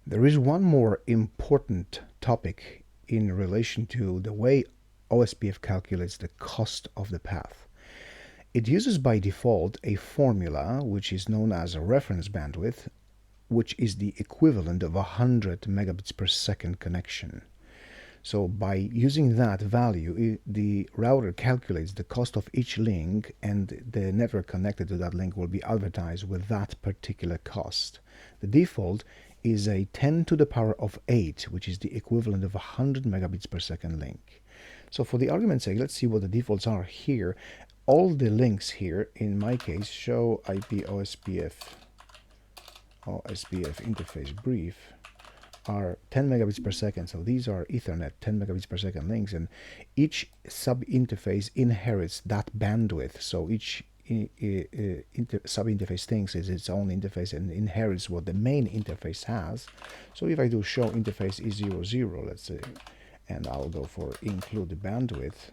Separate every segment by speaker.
Speaker 1: There is one more important topic in relation to the way OSPF calculates the cost of the path. It uses by default a formula which is known as a reference bandwidth, which is the equivalent of 100 megabits per second connection. So by using that value, the router calculates the cost of each link, and the network connected to that link will be advertised with that particular cost. The default is a 10 to the power of 8, which is the equivalent of 100 megabits per second link. So for the argument's sake, let's see what the defaults are here. All the links here, in my case, show IP OSPF interface brief are 10 megabits per second. So these are Ethernet 10 megabits per second links, and each sub-interface inherits that bandwidth. So each sub-interface thinks is its own interface and inherits what the main interface has. So if I do show interface E00, let's say, and I'll go for include the bandwidth,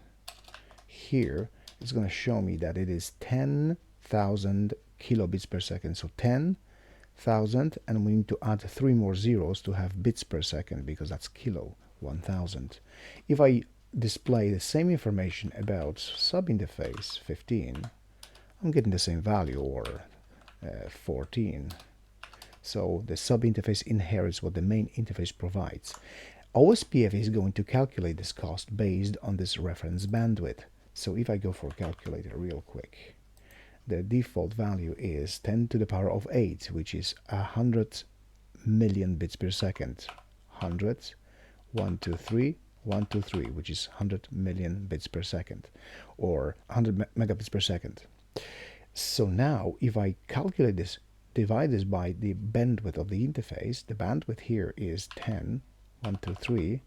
Speaker 1: here it's going to show me that it is 10,000 kilobits per second. So 10,000, and we need to add 3 more zeros to have bits per second, because that's kilo, 1000. If I display the same information about sub-interface 15, I'm getting the same value, or 14. So the sub-interface inherits what the main interface provides. OSPF is going to calculate this cost based on this reference bandwidth. So if I go for calculator real quick, the default value is 10 to the power of 8, which is 100 million bits per second. 100, 1, 2, 3, 1, 2, 3, which is 100 million bits per second, or 100 megabits per second. So now, if I calculate this, divide this by the bandwidth of the interface, the bandwidth here is 10, 1, 2, 3,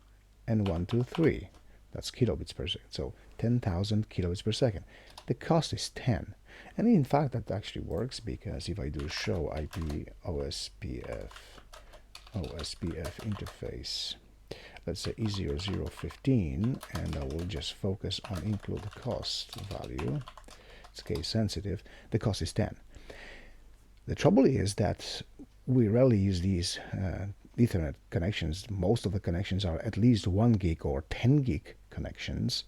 Speaker 1: and 1, 2, 3. That's kilobits per second. So 10,000 kilobits per second. The cost is 10. And in fact, that actually works, because if I do show IP OSPF interface, let's say E0015, and I will just focus on include the cost value, it's case sensitive, the cost is 10. The trouble is that we rarely use these Ethernet connections. Most of the connections are at least 1 gig or 10 gig connections.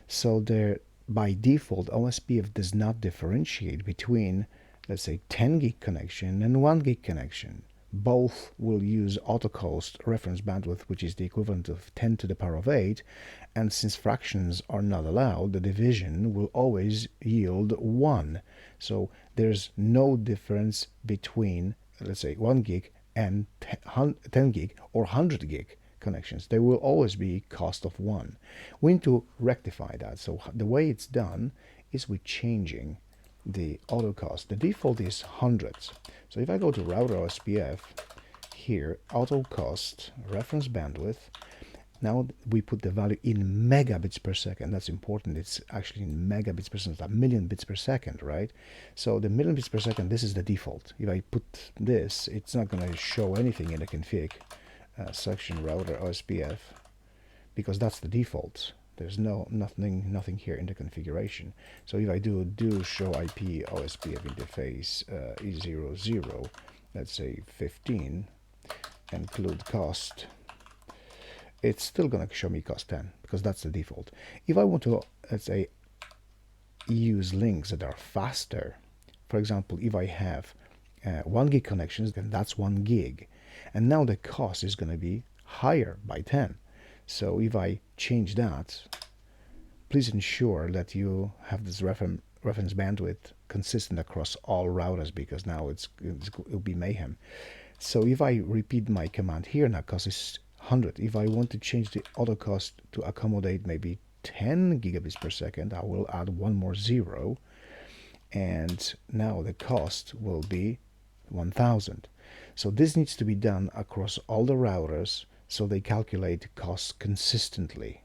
Speaker 1: So they're, by default, OSPF does not differentiate between, let's say, 10 gig connection and 1 gig connection. Both will use autocost reference bandwidth, which is the equivalent of 10 to the power of 8, and since fractions are not allowed, the division will always yield 1. So there's no difference between, let's say, 1 gig and 10 gig or 100 gig connections. They will always be cost of 1. We need to rectify that. So the way it's done is with changing the auto cost. The default is hundreds. So if I go to router OSPF, here, auto cost, reference bandwidth, now we put the value in megabits per second. That's important. It's actually in megabits per second, a million bits per second, right? So the million bits per second, this is the default. If I put this, it's not going to show anything in the config section router OSPF, because that's the default. There's nothing here in the configuration. So if I do show IP OSPF interface E00, let's say 15, include cost, it's still going to show me cost 10, because that's the default. If I want to, let's say, use links that are faster, for example, if I have 1 gig connections, then that's 1 gig. And now the cost is going to be higher by 10. So if I change that, please ensure that you have this reference bandwidth consistent across all routers, because now it'll be mayhem. So if I repeat my command here, now cost is 100. If I want to change the auto cost to accommodate maybe 10 gigabits per second, I will add 1 more 0, and now the cost will be 1000. So this needs to be done across all the routers, so they calculate costs consistently.